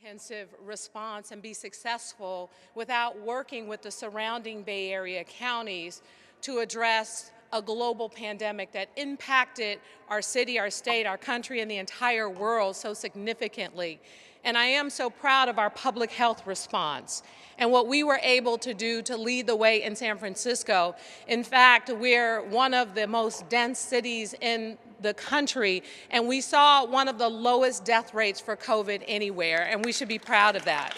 comprehensive response and be successful without working with the surrounding Bay Area counties to address a global pandemic that impacted our city, our state, our country, and the entire world so significantly. And I am so proud of our public health response and what we were able to do to lead the way in San Francisco. In fact, we're one of the most dense cities in the country, and we saw one of the lowest death rates for COVID anywhere, and we should be proud of that.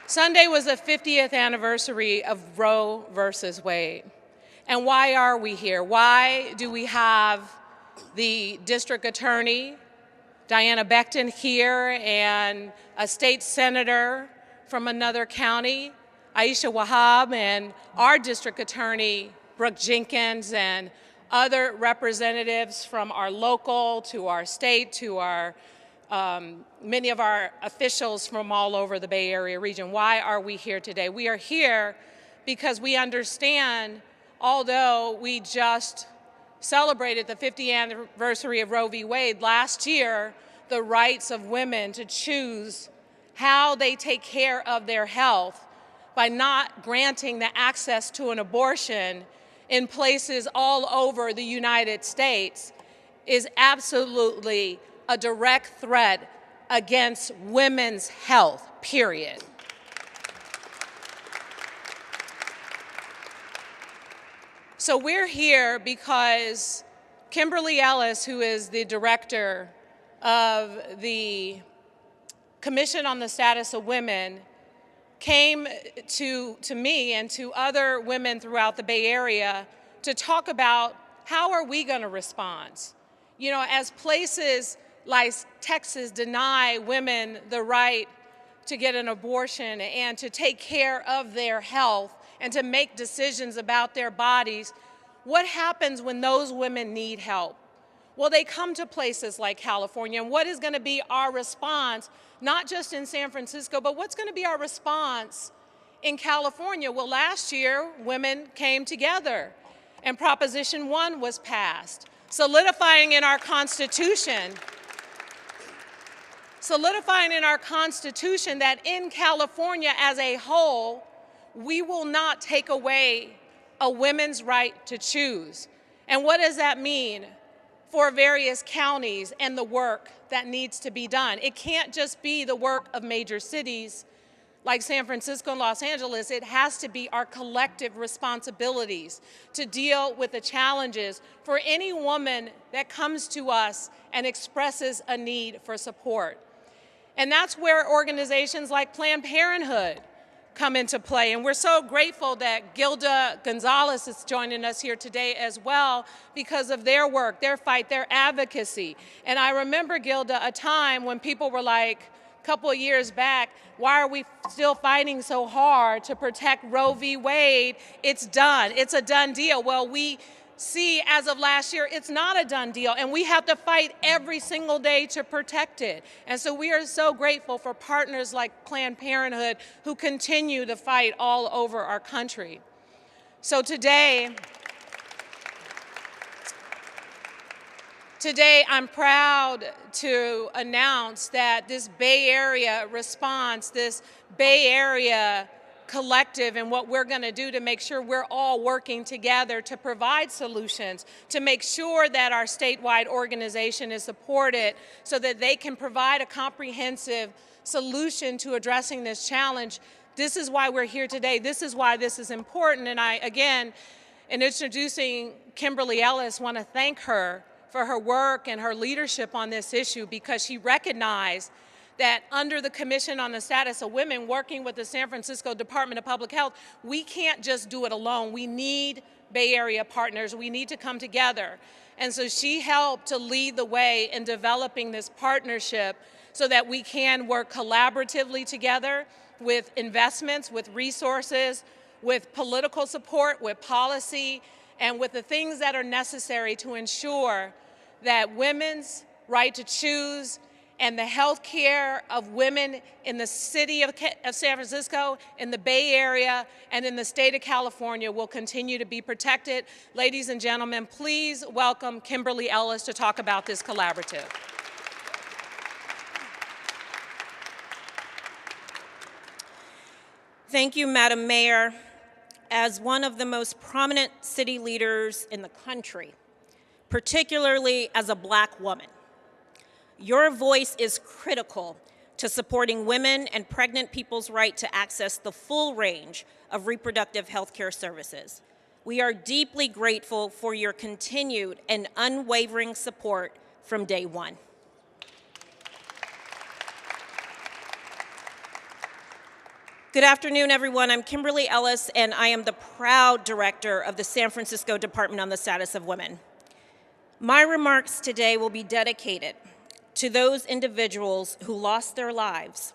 Sunday was the 50th anniversary of Roe versus Wade. And why are we here? Why do we have the district attorney, Diana Becton, here, and a state senator from another county, Aisha Wahab, and our district attorney, Brooke Jenkins, and other representatives from our local to our state to our many of our officials from all over the Bay Area region. Why are we here today? We are here because we understand, although we just celebrated the 50th anniversary of Roe v. Wade last year, the rights of women to choose how they take care of their health by not granting the access to an abortion in places all over the United States is absolutely a direct threat against women's health, period. So we're here because Kimberly Ellis, who is the director of the Commission on the Status of Women, came to me and to other women throughout the Bay Area to talk about how are we going to respond. You know, as places like Texas deny women the right to get an abortion and to take care of their health and to make decisions about their bodies, what happens when those women need help? Well, they come to places like California, and what is going to be our response, not just in San Francisco, but what's going to be our response in California? Well, last year, women came together, and Proposition 1 was passed, solidifying in our Constitution that in California as a whole, we will not take away a woman's right to choose. And what does that mean for various counties and the work that needs to be done? It can't just be the work of major cities like San Francisco and Los Angeles. It has to be our collective responsibilities to deal with the challenges for any woman that comes to us and expresses a need for support. And that's where organizations like Planned Parenthood come into play. And we're so grateful that Gilda Gonzalez is joining us here today as well because of their work, their fight, their advocacy. And I remember, Gilda, a time when people were like, a couple of years back, why are we still fighting so hard to protect Roe v. Wade? It's done. It's a done deal. Well, we see as of last year, it's not a done deal, and we have to fight every single day to protect it. And so we are so grateful for partners like Planned Parenthood who continue to fight all over our country. So today I'm proud to announce that this Bay Area response, this Bay Area collective, and what we're going to do to make sure we're all working together to provide solutions, to make sure that our statewide organization is supported so that they can provide a comprehensive solution to addressing this challenge. This is why we're here today. This is why this is important. And I, again, in introducing Kimberly Ellis, want to thank her for her work and her leadership on this issue, because she recognized that under the Commission on the Status of Women, working with the San Francisco Department of Public Health, we can't just do it alone. We need Bay Area partners. We need to come together. And so she helped to lead the way in developing this partnership so that we can work collaboratively together with investments, with resources, with political support, with policy, and with the things that are necessary to ensure that women's right to choose and the health care of women in the city of San Francisco, in the Bay Area, and in the state of California will continue to be protected. Ladies and gentlemen, please welcome Kimberly Ellis to talk about this collaborative. Thank you, Madam Mayor. As one of the most prominent city leaders in the country, particularly as a Black woman, your voice is critical to supporting women and pregnant people's right to access the full range of reproductive health care services. We are deeply grateful for your continued and unwavering support from day one. Good afternoon, everyone. I'm Kimberly Ellis, and I am the proud director of the San Francisco Department on the Status of Women. My remarks today will be dedicated to those individuals who lost their lives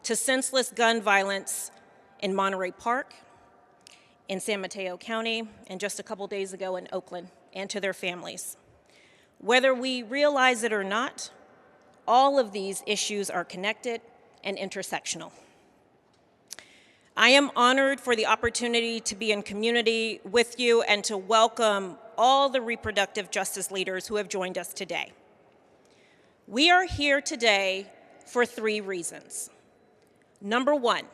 to senseless gun violence in Monterey Park, in San Mateo County, and just a couple days ago in Oakland, and to their families. Whether we realize it or not, all of these issues are connected and intersectional. I am honored for the opportunity to be in community with you and to welcome all the reproductive justice leaders who have joined us today. We are here today for 3 reasons. Number 1,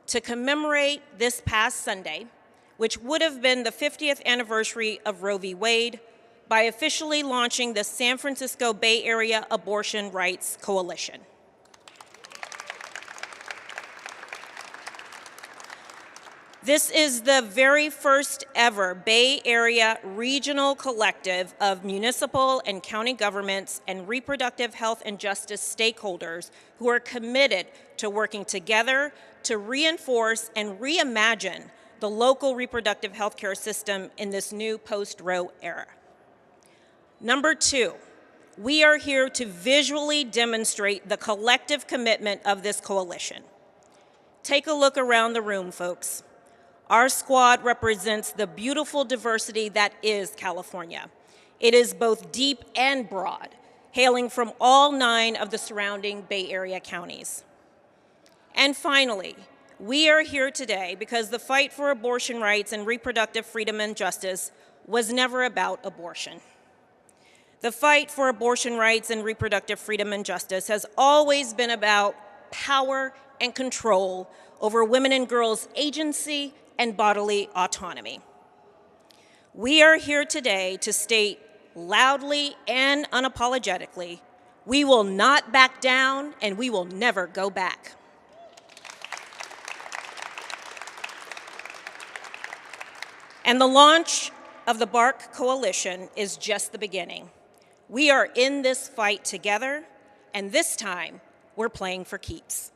to commemorate this past Sunday, which would have been the 50th anniversary of Roe v. Wade, by officially launching the San Francisco Bay Area Abortion Rights Coalition. This is the very first ever Bay Area regional collective of municipal and county governments and reproductive health and justice stakeholders who are committed to working together to reinforce and reimagine the local reproductive health care system in this new post-Roe era. Number 2, we are here to visually demonstrate the collective commitment of this coalition. Take a look around the room, folks. Our squad represents the beautiful diversity that is California. It is both deep and broad, hailing from all 9 of the surrounding Bay Area counties. And finally, we are here today because the fight for abortion rights and reproductive freedom and justice was never about abortion. The fight for abortion rights and reproductive freedom and justice has always been about power and control over women and girls' agency and bodily autonomy. We are here today to state loudly and unapologetically, we will not back down and we will never go back. And the launch of the BARC Coalition is just the beginning. We are in this fight together, and this time we're playing for keeps.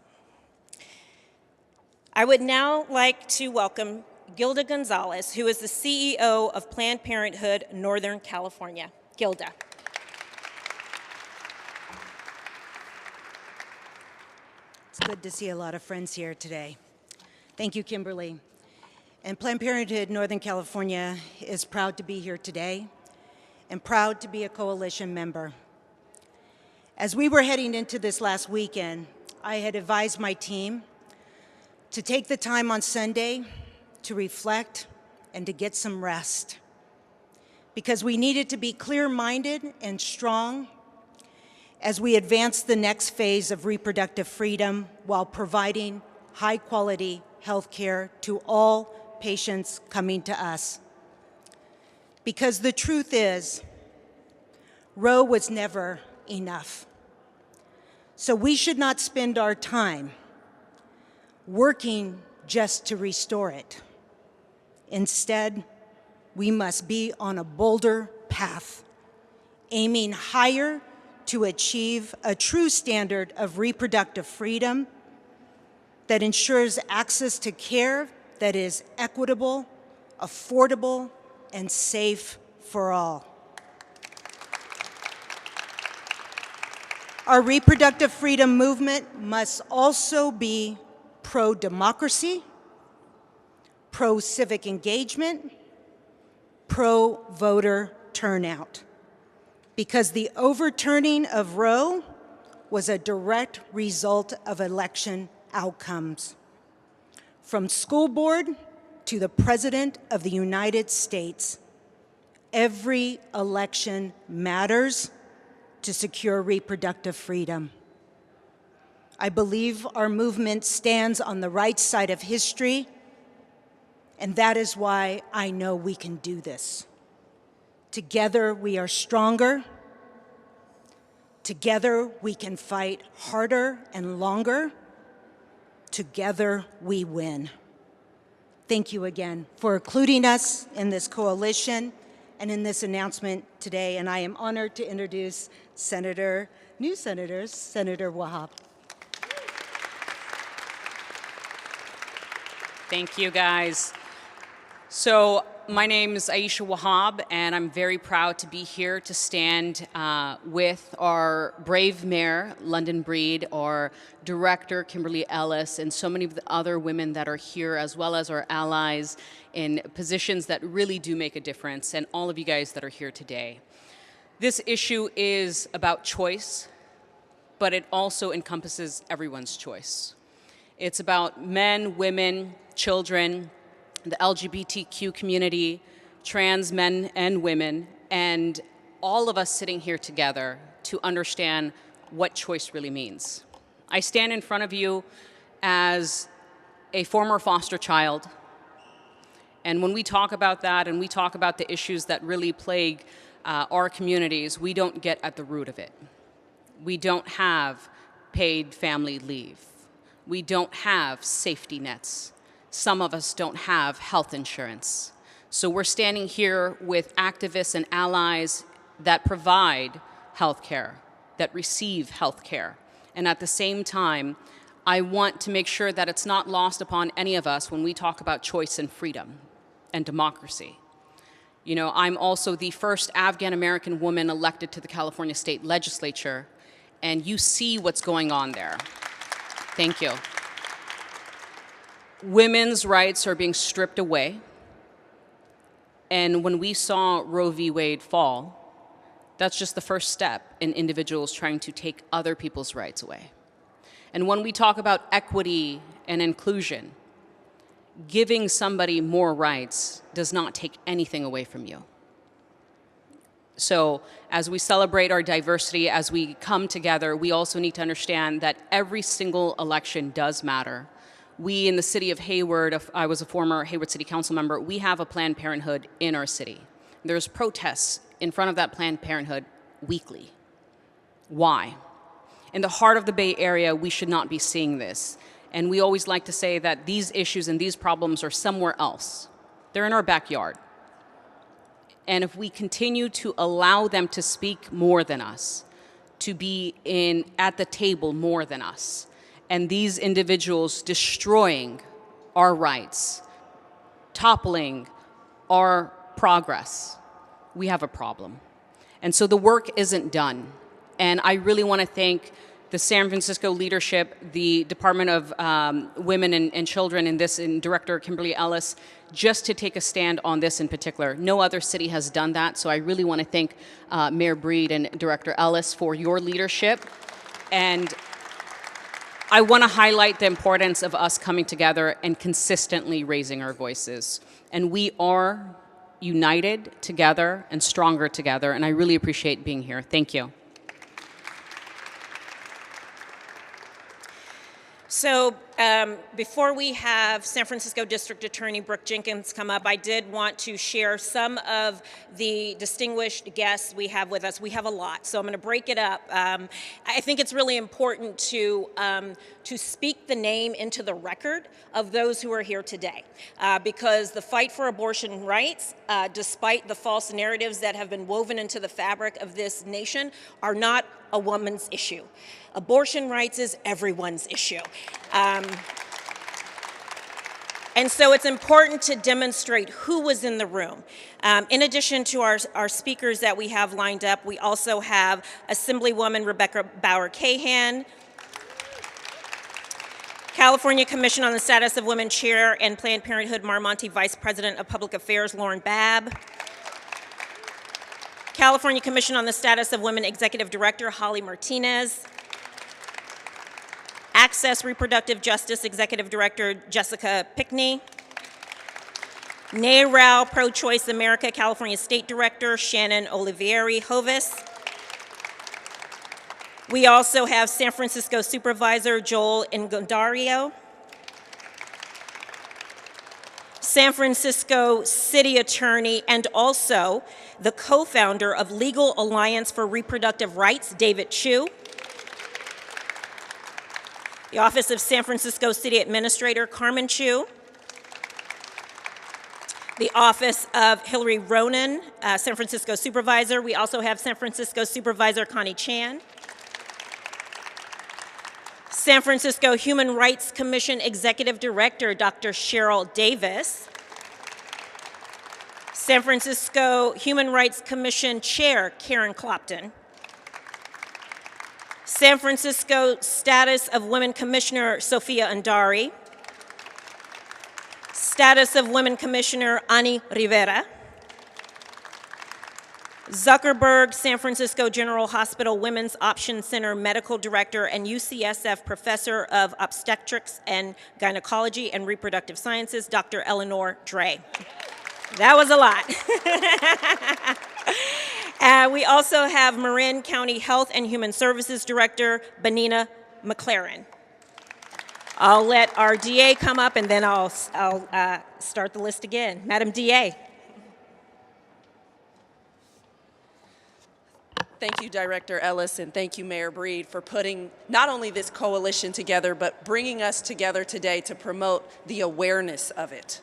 I would now like to welcome Gilda Gonzalez, who is the CEO of Planned Parenthood Northern California. Gilda. It's good to see a lot of friends here today. Thank you, Kimberly. And Planned Parenthood Northern California is proud to be here today and proud to be a coalition member. As we were heading into this last weekend, I had advised my team to take the time on Sunday to reflect and to get some rest, because we needed to be clear-minded and strong as we advance the next phase of reproductive freedom while providing high-quality health care to all patients coming to us. Because the truth is, Roe was never enough. So we should not spend our time working just to restore it. Instead, we must be on a bolder path, aiming higher to achieve a true standard of reproductive freedom that ensures access to care that is equitable, affordable, and safe for all. Our reproductive freedom movement must also be pro-democracy, pro-civic engagement, pro-voter turnout, because the overturning of Roe was a direct result of election outcomes. From school board to the President of the United States, every election matters to secure reproductive freedom. I believe our movement stands on the right side of history, and that is why I know we can do this. Together we are stronger. Together we can fight harder and longer. Together we win. Thank you again for including us in this coalition and in this announcement today, and I am honored to introduce new senators, Senator Wahab. Thank you, guys. So my name is Aisha Wahab, and I'm very proud to be here to stand with our brave mayor, London Breed, our director, Kimberly Ellis, and so many of the other women that are here, as well as our allies in positions that really do make a difference, and all of you guys that are here today. This issue is about choice, but it also encompasses everyone's choice. It's about men, women, children, the LGBTQ community, trans men and women, and all of us sitting here together to understand what choice really means. I stand in front of you as a former foster child, and when we talk about that and we talk about the issues that really plague our communities, we don't get at the root of it. We don't have paid family leave. We don't have safety nets. Some of us don't have health insurance. So we're standing here with activists and allies that provide health care, that receive health care. And at the same time, I want to make sure that it's not lost upon any of us when we talk about choice and freedom and democracy. You know, I'm also the first Afghan-American woman elected to the California State Legislature, and you see what's going on there. Thank you. Women's rights are being stripped away. And when we saw Roe v. Wade fall, that's just the first step in individuals trying to take other people's rights away. And when we talk about equity and inclusion, giving somebody more rights does not take anything away from you. So as we celebrate our diversity, as we come together, we also need to understand that every single election does matter. We in the city of Hayward, I was a former Hayward City Council member, we have a Planned Parenthood in our city. There's protests in front of that Planned Parenthood weekly. Why? In the heart of the Bay Area, we should not be seeing this. And we always like to say that these issues and these problems are somewhere else. They're in our backyard. And if we continue to allow them to speak more than us, to be at the table more than us, and these individuals destroying our rights, toppling our progress, we have a problem. And so the work isn't done. And I really want to thank the San Francisco leadership, the Department of Women and Children in this, and Director Kimberly Ellis, just to take a stand on this in particular. No other city has done that, so I really want to thank Mayor Breed and Director Ellis for your leadership. And I want to highlight the importance of us coming together and consistently raising our voices. And we are united together and stronger together, and I really appreciate being here. Thank you. So before we have San Francisco District Attorney Brooke Jenkins come up, I did want to share some of the distinguished guests we have with us. We have a lot, so I'm going to break it up. I think it's really important to speak the name into the record of those who are here today, because the fight for abortion rights, despite the false narratives that have been woven into the fabric of this nation, are not a woman's issue. Abortion rights is everyone's issue. And so it's important to demonstrate who was in the room. In addition to our speakers that we have lined up, we also have Assemblywoman Rebecca Bauer-Cahan, California Commission on the Status of Women Chair and Planned Parenthood Mar-Monte Vice President of Public Affairs Lauren Babb, California Commission on the Status of Women Executive Director Holly Martinez, Access Reproductive Justice Executive Director Jessica Pickney, NARAL Pro-Choice America California State Director Shannon Olivieri Hovis, We also have San Francisco Supervisor Joel Ingondario, San Francisco City Attorney, and also the co-founder of Legal Alliance for Reproductive Rights, David Chu, the Office of San Francisco City Administrator, Carmen Chu, the Office of Hillary Ronan, San Francisco Supervisor. We also have San Francisco Supervisor Connie Chan, San Francisco Human Rights Commission Executive Director, Dr. Cheryl Davis, San Francisco Human Rights Commission Chair, Karen Clopton, San Francisco Status of Women Commissioner, Sophia Andari, Status of Women Commissioner, Ani Rivera, Zuckerberg San Francisco General Hospital Women's Option Center Medical Director and UCSF Professor of Obstetrics and Gynecology and Reproductive Sciences, Dr. Eleanor Dre. That was a lot. We also have Marin County Health and Human Services Director, Benina McLaren. I'll let our DA come up and then I'll start the list again. Madam DA. Thank you, Director Ellis, and thank you, Mayor Breed, for putting not only this coalition together, but bringing us together today to promote the awareness of it,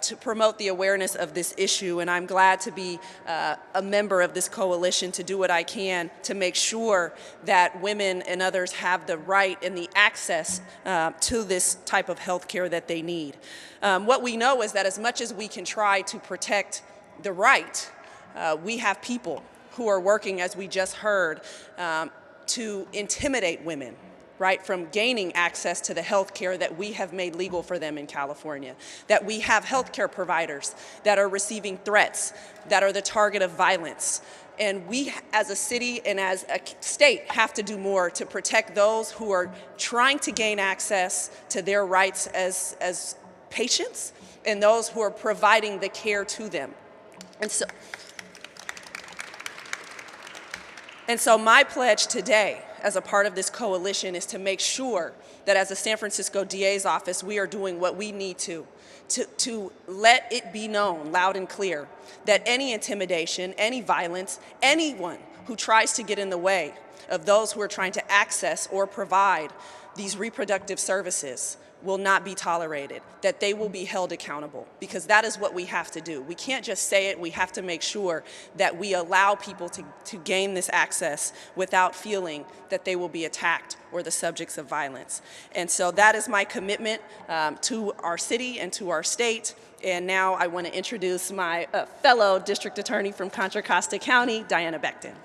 to promote the awareness of this issue. And I'm glad to be a member of this coalition to do what I can to make sure that women and others have the right and the access to this type of health care that they need. What we know is that as much as we can try to protect the right, we have people who are working, as we just heard, to intimidate women, right, from gaining access to the health care that we have made legal for them in California, that we have health care providers that are receiving threats, that are the target of violence. And we, as a city and as a state, have to do more to protect those who are trying to gain access to their rights as patients and those who are providing the care to them. And so my pledge today, as a part of this coalition, is to make sure that as a San Francisco DA's office, we are doing what we need to let it be known loud and clear that any intimidation, any violence, anyone who tries to get in the way of those who are trying to access or provide these reproductive services will not be tolerated, that they will be held accountable, because that is what we have to do. We can't just say it, we have to make sure that we allow people to gain this access without feeling that they will be attacked or the subjects of violence. And so that is my commitment to our city and to our state. And now I want to introduce my fellow district attorney from Contra Costa County, Diana Becton.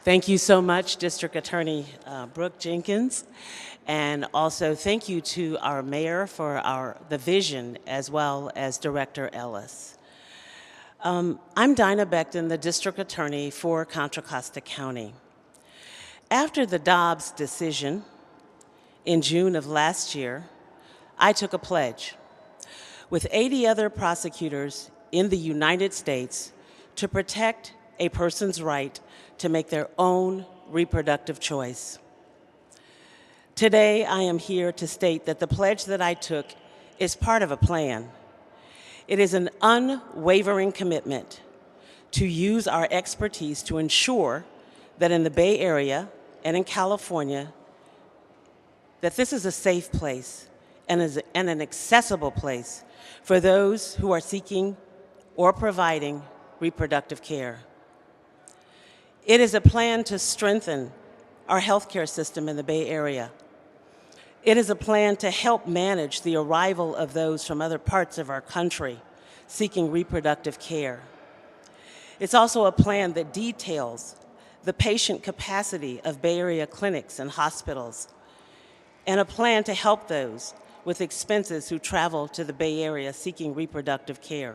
Thank you so much, District Attorney Brooke Jenkins. And also thank you to our mayor for the vision, as well as Director Ellis. I'm Dinah Becton, the District Attorney for Contra Costa County. After the Dobbs decision in June of last year, I took a pledge with 80 other prosecutors in the United States to protect a person's right to make their own reproductive choice. Today, I am here to state that the pledge that I took is part of a plan. It is an unwavering commitment to use our expertise to ensure that in the Bay Area and in California, that this is a safe place and an accessible place for those who are seeking or providing reproductive care. It is a plan to strengthen our healthcare system in the Bay Area. It is a plan to help manage the arrival of those from other parts of our country seeking reproductive care. It's also a plan that details the patient capacity of Bay Area clinics and hospitals, and a plan to help those with expenses who travel to the Bay Area seeking reproductive care.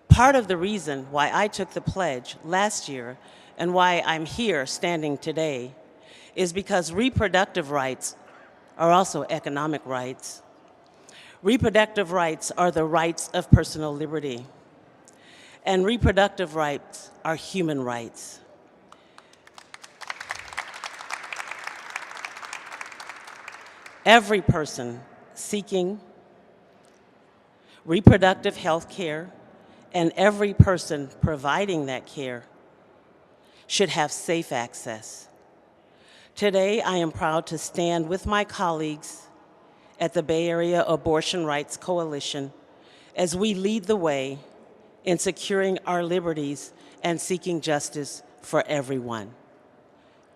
Part of the reason why I took the pledge last year and why I'm here standing today is because reproductive rights are also economic rights. Reproductive rights are the rights of personal liberty. And reproductive rights are human rights. Every person seeking reproductive health care and every person providing that care should have safe access. Today, I am proud to stand with my colleagues at the Bay Area Abortion Rights Coalition as we lead the way in securing our liberties and seeking justice for everyone.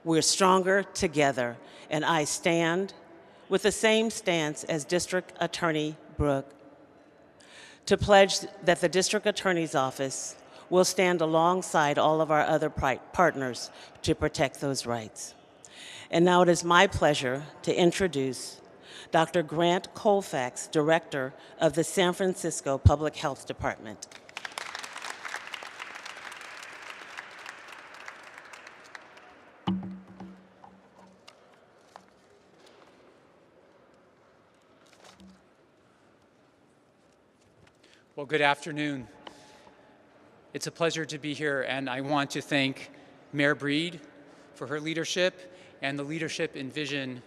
We're stronger together, and I stand with the same stance as District Attorney Brooke to pledge that the District Attorney's Office will stand alongside all of our other partners to protect those rights. And now it is my pleasure to introduce Dr. Grant Colfax, Director of the San Francisco Public Health Department. Well, good afternoon. It's a pleasure to be here, and I want to thank Mayor Breed for her leadership and the leadership and vision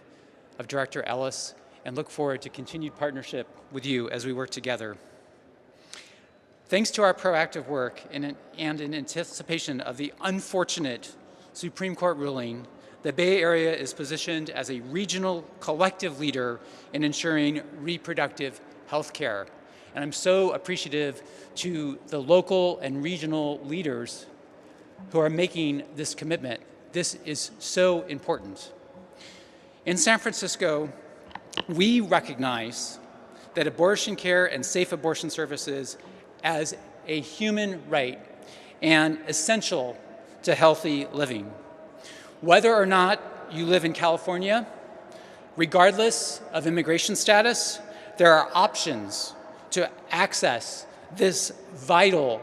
of Director Ellis, and look forward to continued partnership with you as we work together. Thanks to our proactive work and in anticipation of the unfortunate Supreme Court ruling, the Bay Area is positioned as a regional collective leader in ensuring reproductive health care. And I'm so appreciative to the local and regional leaders who are making this commitment. This is so important. In San Francisco, we recognize that abortion care and safe abortion services as a human right and essential to healthy living. Whether or not you live in California, regardless of immigration status, there are options to access this vital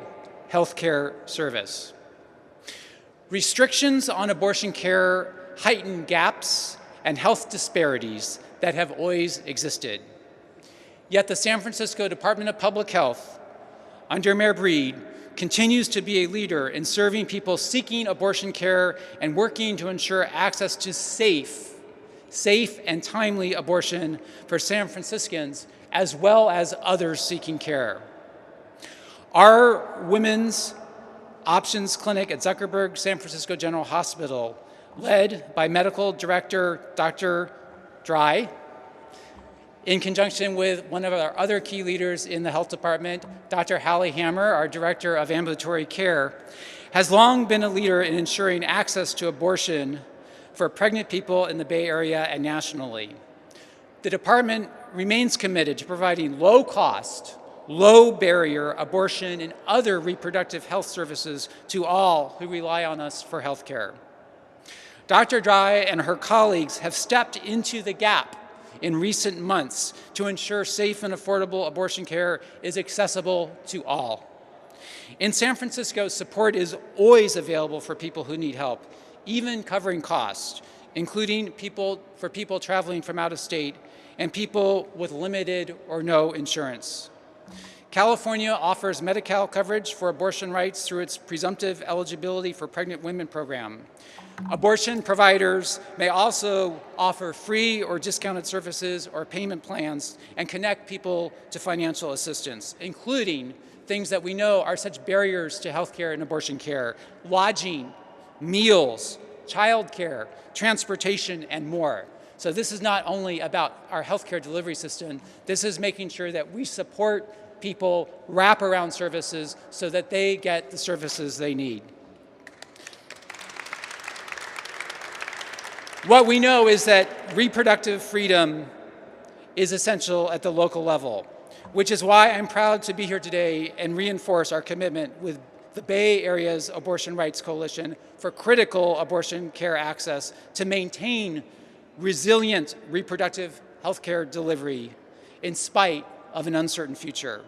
healthcare service. Restrictions on abortion care heighten gaps and health disparities that have always existed. Yet the San Francisco Department of Public Health, under Mayor Breed, continues to be a leader in serving people seeking abortion care and working to ensure access to safe and timely abortion for San Franciscans as well as others seeking care. Our Women's Options Clinic at Zuckerberg San Francisco General Hospital, led by Medical Director Dr. Dry, in conjunction with one of our other key leaders in the health department, Dr. Hallie Hammer, our Director of Ambulatory Care, has long been a leader in ensuring access to abortion for pregnant people in the Bay Area and nationally. The department remains committed to providing low-cost, low-barrier abortion and other reproductive health services to all who rely on us for health care. Dr. Dry and her colleagues have stepped into the gap in recent months to ensure safe and affordable abortion care is accessible to all. In San Francisco, support is always available for people who need help, even covering costs, including for people traveling from out of state and people with limited or no insurance. California offers Medi-Cal coverage for abortion rights through its presumptive eligibility for pregnant women program. Abortion providers may also offer free or discounted services or payment plans and connect people to financial assistance, including things that we know are such barriers to healthcare and abortion care: lodging, meals, childcare, transportation, and more. So this is not only about our healthcare delivery system, this is making sure that we support people, wraparound services, so that they get the services they need. What we know is that reproductive freedom is essential at the local level, which is why I'm proud to be here today and reinforce our commitment with the Bay Area's Abortion Rights Coalition for critical abortion care access to maintain resilient reproductive health care delivery in spite of an uncertain future.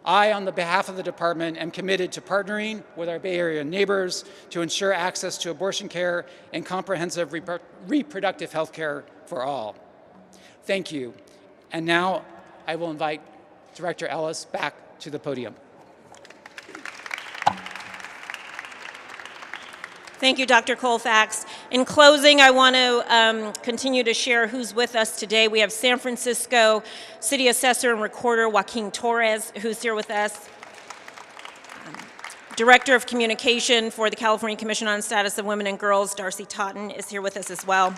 I, on the behalf of the department, am committed to partnering with our Bay Area neighbors to ensure access to abortion care and comprehensive reproductive health care for all. Thank you. And now I will invite Director Ellis back to the podium. Thank you, Dr. Colfax. In closing, I want to continue to share who's with us today. We have San Francisco City Assessor and Recorder Joaquin Torres, who's here with us. Director of Communication for the California Commission on Status of Women and Girls, Darcy Totten, is here with us as well.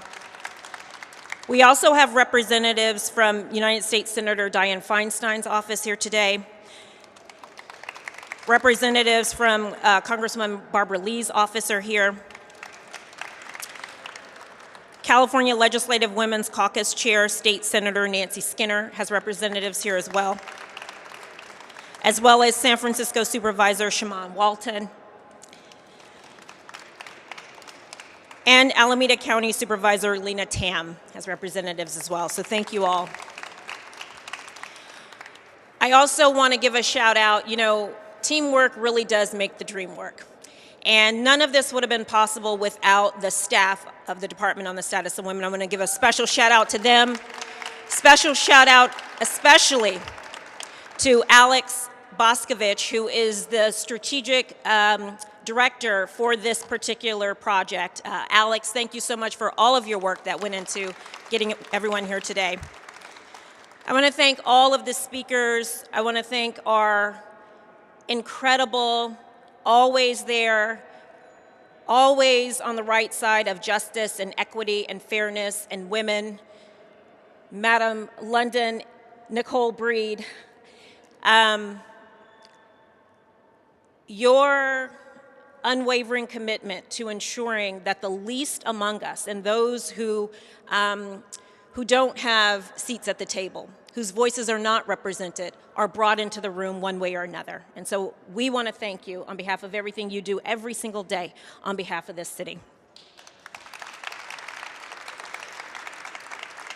We also have representatives from United States Senator Dianne Feinstein's office here today, representatives from Congresswoman Barbara Lee's office are here, California Legislative Women's Caucus Chair, State Senator Nancy Skinner has representatives here as well as San Francisco Supervisor Shaman Walton, and Alameda County Supervisor Lena Tam has representatives as well, so thank you all. I also want to give a shout out, teamwork really does make the dream work. And none of this would have been possible without the staff of the Department on the Status of Women. I'm going to give a special shout out to them. Special shout out especially to Alex Boscovich, who is the strategic director for this particular project. Alex, thank you so much for all of your work that went into getting everyone here today. I want to thank all of the speakers. I want to thank our incredible, always there, always on the right side of justice and equity and fairness and women, Madam London Nicole Breed. Your unwavering commitment to ensuring that the least among us and those who don't have seats at the table, whose voices are not represented, are brought into the room one way or another. And so we want to thank you on behalf of everything you do every single day on behalf of this city.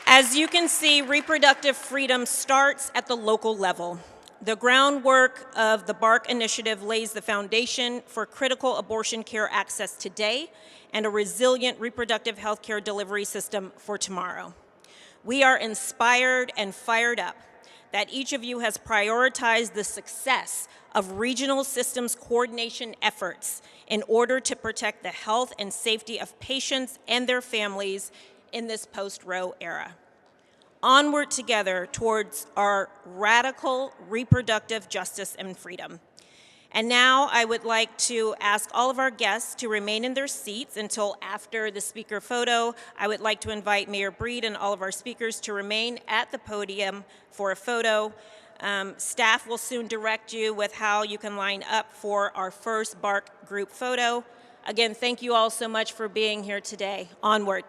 As you can see, reproductive freedom starts at the local level. The groundwork of the BARC initiative lays the foundation for critical abortion care access today and a resilient reproductive health care delivery system for tomorrow. We are inspired and fired up that each of you has prioritized the success of regional systems coordination efforts in order to protect the health and safety of patients and their families in this post-Roe era. Onward together towards our radical reproductive justice and freedom. And now I would like to ask all of our guests to remain in their seats until after the speaker photo. I would like to invite Mayor Breed and all of our speakers to remain at the podium for a photo. Staff will soon direct you with how you can line up for our first BARC group photo. Again, thank you all so much for being here today. Onward.